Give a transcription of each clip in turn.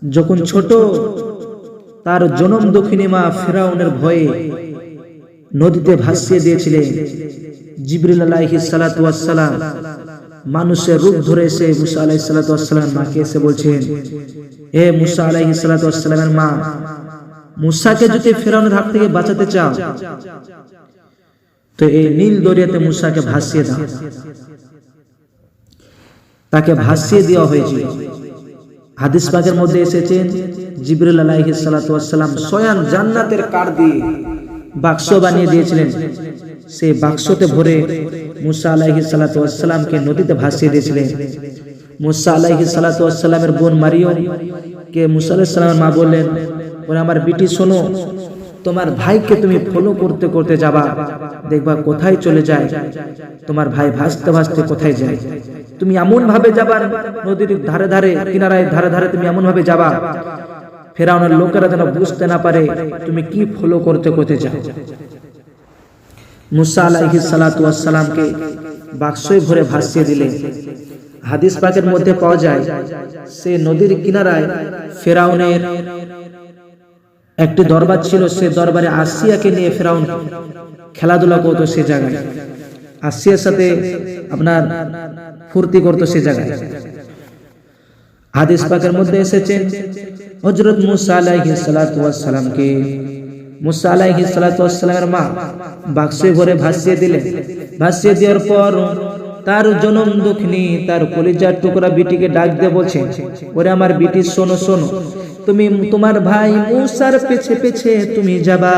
যখন ছোট তার জনম দক্ষিণী মা ফিরাউনের ভয়ে নদীতে ভাসিয়ে দিয়েছিলেন। জিবরিল আলাইহিস সালাতু ওয়াস সালাম মানুষের রূপ ধরে এসে মুসা আলাইহিস সালাতু ওয়াস সালাম মাকে এসে বলছেন, হে মুসা আলাইহিস সালাতু ওয়াস সালামের মা, মুসাকে যদি ফিরাউনের হাত থেকে বাঁচাতে চাও তো এই নীল দরিয়াতে মুসাকে ভাসিয়ে দাও। তাকে ভাসিয়ে দেওয়া হয়েছিল। হাদিস পাকের মধ্যে এসেছেন জিবরিল আলাইহিস সালাতু ওয়াস সালাম স্বয়ং জান্নাতের কাঠ দিয়ে বাক্স বানিয়ে দিয়েছিলেন। সেই বাক্সতে ভরে মুসা আলাইহিস সালাতু ওয়াস সালামকে নদীতে ভাসিয়ে দিয়েছিলেন। মুসা আলাইহিস সালাতু ওয়াস সালামের বোন মারিয়ম কে মুসা আলাইহিস সালামের মা বললেন, ওরে আমার বিটি শোনো, তোমার ভাইকে তুমি ফলো করতে করতে যাবা, দেখবা কোথায় চলে যায়, তোমার ভাই ভাসতে ভাসতে কোথায় যায়। তুমি এমন ভাবে যাবা নদীর ধারে ধারে কিনারায় ধারে ধারে, তুমি এমন ভাবে যাবা ফেরাউনের লোকেরা যেন বুঝতে না পারে তুমি কি ফলো করতে করতে যাও। মুসা আলাইহিস সালাতু ওয়াস সালামকে বাক্সে ভরে ভাসিয়ে দিলে। হাদিস পাকের মধ্যে পাওয়া যায় সে নদীর কিনারায় ফেরাউনের একটি দরবার ছিল, সে দরবারে আসিয়াকে নিয়ে ফেরাউন খেলাধুলা করতো। সে জায়গায় আসিয়ার সাথে আপনার ফুর্তি করতো সে জায়গায়। হাদিস পাকের মধ্যে এসেছে হযরত মুসা আলাইহিস সালাতু ওয়াস সালামকে মুসা আলাইহিস সালাতু ওয়াস সালামের মা বাক্সে ভরে ভাসিয়ে দিলেন। ভাসিয়ে দেওয়ার পর তার জনম দুঃখিনী তার কলিজার টুকরা বিটিকে ডাক দিয়ে বলছেন, ওরে আমার বিটি শোনো শোনো, তুমি তোমার ভাই মুসার পেছে পেছে তুমি যাবা,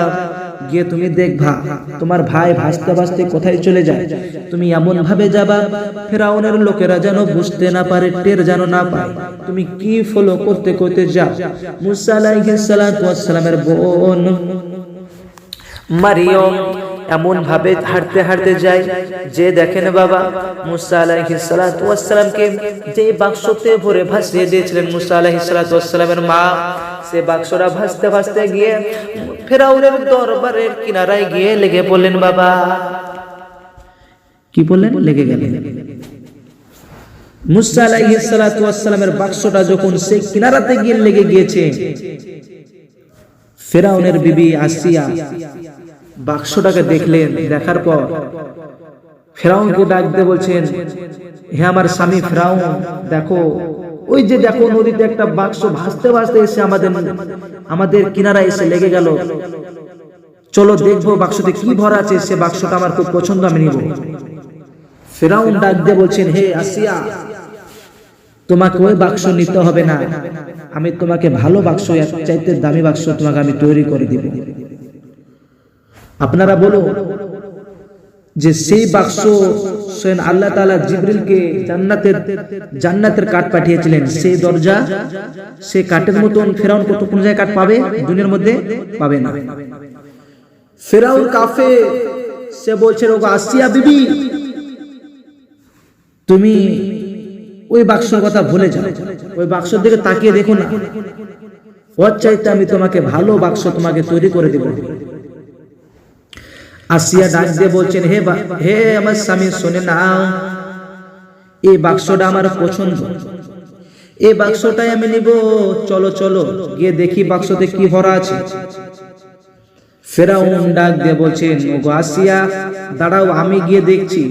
গিয়ে তুমি দেখবা তোমার ভাই ভাসতে ভাসতে কোথায় চলে যায়। তুমি এমন ভাবে যাবা ফেরাউনের লোকেরা যেন বুঝতে না পারে, টের যেন না পায় তুমি কি ফলো করতে করতে যাও। মুসা আলাইহিস সালাতু ওয়াস সালামের বোন মারিয়ম এমন ভাবে হাঁটতে হাঁটতে যায় যে দেখেন বাবা মুসা আলাইহিস সালাতু ওয়াস সালামকে যে বাক্সতে ভরে ভাসিয়ে দিয়েছিলেন মুসা আলাইহিস সালাতু ওয়াস সালামের মা, সে বাক্সটা ভাসতে ভাসতে গিয়ে ফেরাউনের দরবারের কিনারায় গিয়ে লেগে পড়লেন। বাবা কি বললেন? লেগে গেলেন। মুসা আলাইহিস সালাতু ওয়াস সালামের বাক্সটা যখন সেই কিনারাতে গিয়ে লেগে গিয়েছে, ফেরাউনের বিবি আসিয়া বাক্সটাকে দেখলেন। দেখার পর ফেরাউনকে ডাক দিয়ে বলছেন, হে আমার স্বামী ফেরাউন, দেখো ওই যে দেখো নদীতে একটা বাক্স ভাসতে ভাসতে এসে আমাদের কিনারায় এসে লেগে গেল, চলো দেখবো বাক্সতে কি ভরা আছে, সে বাক্সটা আমার খুব পছন্দ, আমি নিব। ফেরাউন ডাক দিয়ে বলছেন, হে আসিয়া, তোমাকে ওই বাক্স নিতে হবে না, আমি তোমাকে ভালো বাক্স, এক চাইতে দামি বাক্স তোমাকে আমি তৈরি করে দিব। আপনারা বলো যে সেই বাক্স স্বয়ং আল্লাহ তাআলা জিবরিলকে জান্নাতের কাঠ পাঠিয়েছিলেন, সেই দরজা সেই কাঠের মতন ফেরাউন কত কোন জায়গায় কাঠ পাবে? দুনিয়ার মধ্যে পাবে না। ফেরাউন কাফের, সে বলছে, ওগো আসিয়া বিবি, তুমি ওই বাক্সের কথা ভুলে যাও, ওই বাক্সের দিকে তাকিয়ে দেখো না, ওর চাইতে আমি তোমাকে ভালো বাক্স তোমাকে তৈরি করে দেব। আসিয়া ডাক দিয়ে বলছেন, হে আমার স্বামী শুনে নাও, এই বাক্সটা আমার পছন্দ, এই বাক্সটাই আমি নিব, চলো চলো গিয়ে দেখি বাক্সতে কি ভরা আছে। ফেরাউন ডাক দিয়ে বলছেন, ওগো আসিয়া দাঁড়াও, আমি গিয়ে দেখছি,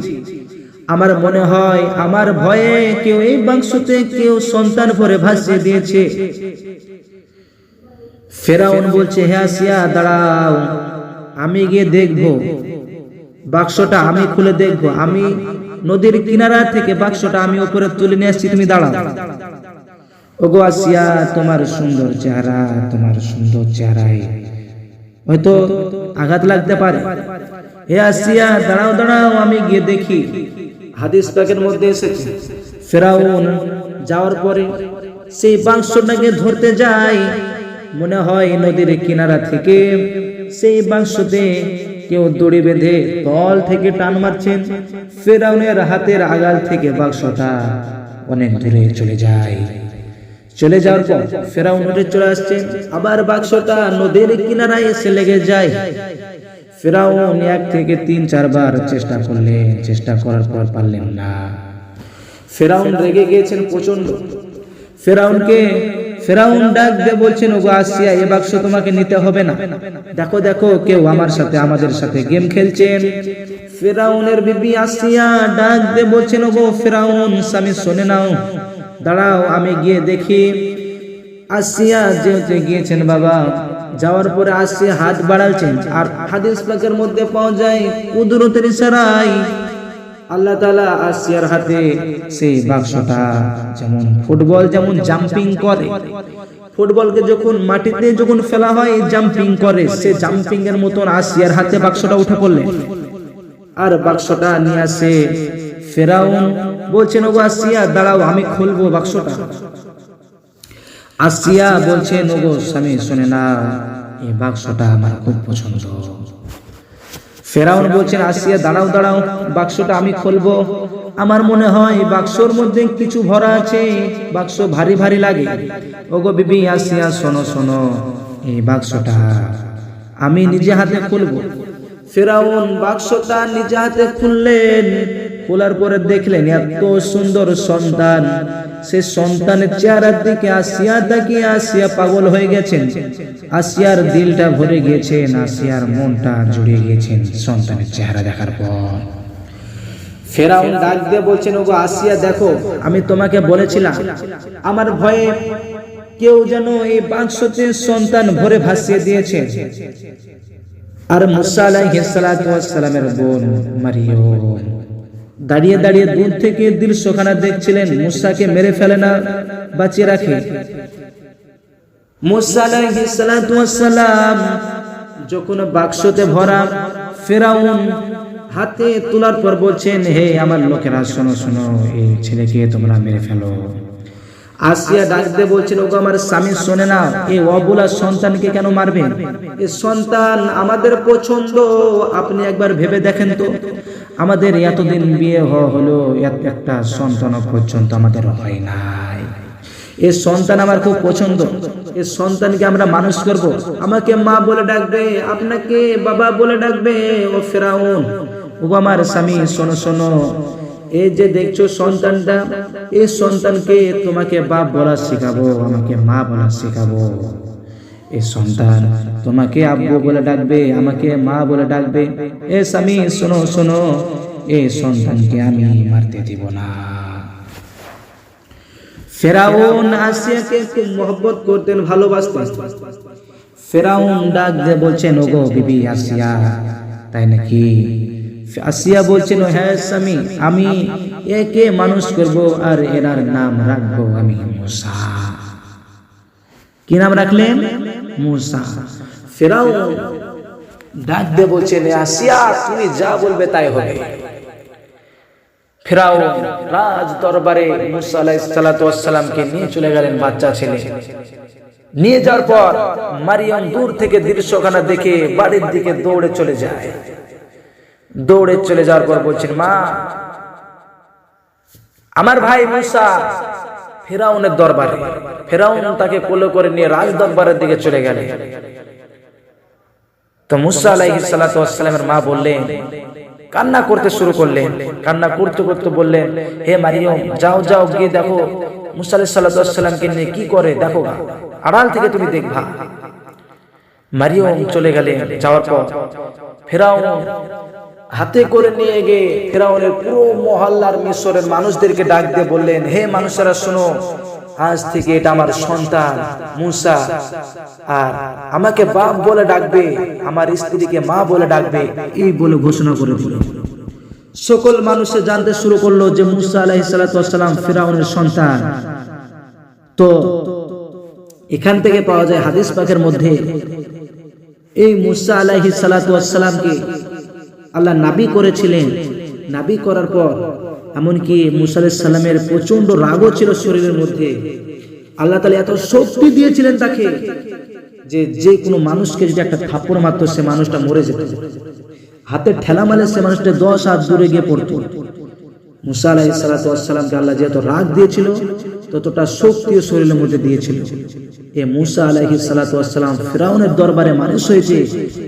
আমার মনে হয় আমার ভয়ে কেউ এই বাক্সতে কেউ সন্তান ভরে ভাসিয়ে দিয়েছে। ফেরাউন বলছে, হে আসিয়া দাঁড়াও, আমি গিয়ে দেখবো বাক্সটা, আমি খুলে দেখবো, আমি নদীর কিনারা থেকে বাক্সটা আমি উপরে তুলে নিয়ে আসছি, তুমি দাঁড়াও। ওগো আসিয়া, তোমার সুন্দর চেহারা, তোমার সুন্দর চেহারায় হয়তো আঘাত লাগতে পারে, হে আসিয়া দাঁড়াও দাঁড়াও, আমি গিয়ে দেখি। হাদিস পাকের মধ্যে এসেছে ফেরাউন যাওয়ার পরে সেই বাক্সটাকে ধরতে যায়, মনে হয় নদীর কিনারা থেকে সেই বাক্সতে কেউ দড়ি বেঁধে তল থেকে টান মারছেন। ফেরাউনের হাতের আগাল থেকে বাক্সটা অনেক দূরে চলে যায়। চলে যাওয়ার পর ফেরাউন উঠে চলে আসছেন, আবার বাক্সটা নদীর কিনারায় এসে লেগে যায়। ফেরাউন 1 থেকে 3-4 বার চেষ্টা করলেন, চেষ্টা করার পর পারলেন না। ফেরাউন রেগে গিয়েছেন প্রচন্ড। ফেরাউন ডাক দিয়ে বলছেন, ওগো আসিয়া, এই বাক্স তোমাকে নিতে হবে না, দেখো দেখো কেউ আমাদের সাথে গেম খেলছেন। ফেরাউনের বিবি আসিয়া ডাক দিয়ে বলছেন, ওগো ফেরাউন স্বামী শুনে নাও, দাঁড়াও আমি গিয়ে দেখি। আসিয়া যেতে গিয়েছেন বাবা, যাওয়ার পরে আসিয়া হাত বাড়াচ্ছেন, আর হাদিস পাকের মধ্যে পাওয়া যায় কুদরতের ইশারায় আল্লাহ তাআলা আসিয়ার হাতে সেই বাক্সটা, যেমন ফুটবল যেমন জাম্পিং করে, ফুটবলকে যখন মাটিতে যখন ফেলা হয় জাম্পিং করে, সে জাম্পিং এর মতন আসিয়ার হাতে বাক্সটা উঠে পড়লেন। আর বাক্সটা নিয়ে আসে ফেরাউন, বলছেন, ওগো আসিয়া দাঁড়াও আমি খুলবো বাক্সটা। আসিয়া বলছেন, ওগো স্বামী শুনে না, এই বাক্সটা আমার খুব পছন্দ। ফেরাউন বলছেন, আসিয়া দাঁড়াও দাঁড়াও, বাক্সটা আমি খুলবো, আমার মনে হয় বাক্সর মধ্যে কিছু ভরা আছে, বাক্স ভারী ভারী লাগে। ওগো বিবি আসিয়া শোনো শোনো, এই বাক্সটা আমি নিজে হাতে খুলবো। ফেরাউন বাক্সটা নিজে হাতে খুললেন, খোলার পরে দেখলেন এত সুন্দর সন্তান, সে সন্তানের চেহারার দিকে আসিয়া তাকিয়ে আসিয়া পাগল হয়ে গেছেন, আসিয়ার দিলটা ভরে গিয়েছেন, আসিয়ার মনটা জুড়িয়ে গিয়েছেন সন্তানের চেহারা দেখার পর। ফেরাউন ডাক দিয়ে বলছেন, ওগো আসিয়া দেখো, আমি তোমাকে বলেছিলাম আমার ভয়ে কেউ যেন এই বাক্সতে সন্তান ভরে ভাসিয়ে দিয়েছে। আর মুসা আলাইহিস সালাতু ওয়াস সালামের বোন মারিয়ম দাঁড়িয়ে দাঁড়িয়ে দূর থেকে দৃশ্যখানা দেখছিলেন, মুসাকে মেরে ফেলে না, বাঁচিয়ে রাখে। মুসা আলাইহিস সালাতু ওয়াস সালাম যখন বাক্সতে ভরা ফেরাউন হাতে তোলার পর বলছেন, হে আমার লোকেরা শোনো শোনো, এই ছেলেকে তোমরা মেরে ফেলো। আসিয়া ডাক দিয়ে বলছেন, ওগো আমার স্বামী শোনে না, এই অবলা সন্তানকে কেন মারবেন? এই সন্তান আমাদের পছন্দ, আপনি একবার ভেবে দেখেন তো, আমাদের এতদিন বিয়ে হলো, একটা সন্তান পর্যন্ত আমাদের হয় নাই। এই সন্তান আমার খুব পছন্দ, এই সন্তানকে আমরা মানুষ করব, আমাকে মা বলে ডাকবে, আপনাকে বাবা বলে ডাকবে। ও ফেরাউন, ও আমার স্বামী শোনো শোনো, এই যে দেখছো সন্তানটা, এই সন্তানকে তোমাকে বাপ বলা শেখাবো, আমাকে মা বলা শেখাবো। এই সন্তান তোমাকে আব্বু বলে ডাকবে, আমাকে মা বলে ডাকবে। এ স্বামী শোনো শোনো, এই সন্তানকে আমি মারতে দিব না। ফেরাউন আসিয়াকে খুব মহব্বত করতেন, ভালোবাসতেন। ফেরাউন ডাক দিয়ে বলছেন, ওগো বিবি আসিয়া, তাই নাকি? আসিয়া বলছেন, হ্যাঁ স্বামী, আমি একে মানুষ করব, আর এনার নাম রাখবো আমি মুসা। কি নাম রাখলেন? মুসা। ফেরাউন ডাক দিয়ে বলছেন, আসিয়া তুমি যা বলবে তাই হবে। ফেরাউন রাজ দরবারে মুসা আলাইহিস সালাতু ওয়াস সালামকে নিয়ে চলে গেলেন, বাচ্চা ছেলে নিয়ে যাওয়ার পর মারিয়াম দূর থেকে দৃশ্যখানা দেখে বাড়ির দিকে দৌড়ে চলে যায়। দৌড়ে চলে যাওয়ার পর বলছেন, মা, আমার ভাই মুসা ফেরাউনের দরবারে। ফেরাউন তাকে কোলে করে নিয়ে রাজ দরবারের দিকে চলে গেলেন। তো মুসা আলাইহিস সালাতু ওয়াস সালামের মা বললেন, কান্না করতে শুরু করলেন, কান্না করতে করতে বললেন, হে মারিয়াম, যাও যাও গিয়ে দেখো মুসা আলাইহিস সালাতু ওয়াস সালামকে নিয়ে কি করে, দেখো, আড়াল থেকে তুমি দেখবা। মারিয়াম চলে গেলেন। যাওয়ার পর ফেরাউন হাতে করে নিয়ে গিয়ে ফেরাউনের পুরো মহল্লার মিশরের মানুষদেরকে ডাক দিয়ে বললেন, হে মানুষেরা শোনো, আজ থেকে এটা আমার সন্তান মুসা, আর আমাকে বাপ বলে ডাকবে, আমার স্ত্রীকে মা বলে ডাকবে, এই বলে ঘোষণা করে দিল। সকল মানুষে জানতে শুরু করলো যে মুসা আলাইহিস সালাতু ওয়াস সালাম ফেরাউনের সন্তান। তো এখান থেকে পাওয়া যায় হাদিস পাকের মধ্যে, এই মুসা আলাইহিস সালাতু ওয়াস সালামকে আল্লাহ নাবী করেছিলেন। নাবী করার পর এমনকি মুসা আলাইহিস সালামের প্রচন্ড রাগও ছিল শরীরের মধ্যে। আল্লাহ তাআলা এত শক্তি দিয়েছিলেন তাকে যে যে কোনো মানুষকে যদি একটা থাপ্পড় মারতো, সে মানুষটা মরে যেত। হাতে ঠেলা মারলে সে মানুষটা 10 হাত দূরে গিয়ে পড়তো। মুসা আলাইহিস সালাতু ওয়াস সালামকে আল্লাহ যত রাগ দিয়েছিল, ততটা শক্তিও শরীরের মধ্যে দিয়েছিল। এই মুসা আলাইহিস সালাতু ওয়াস সালাম ফিরাউনের দরবারে মানুষ হয়েছে,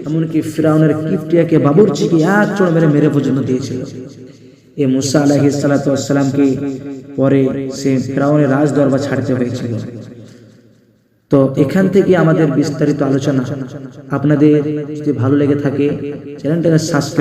এমনকি ফিরাউনের কিপ্টিয়াকে বাবুর্চিকে এক চড় মেরে পর্যন্ত দিয়েছিল। এই মুসা আলাইহিস সালাতু ওয়াস সালামকে পরে সে ফিরাউনের রাজ দরবার ছাড়তে হয়েছিল। তো এখান থেকে আমাদের বিস্তারিত আলোচনা। আপনাদের যদি ভালো লেগে থাকে চ্যানেলটাকে সাবস্ক্রাইব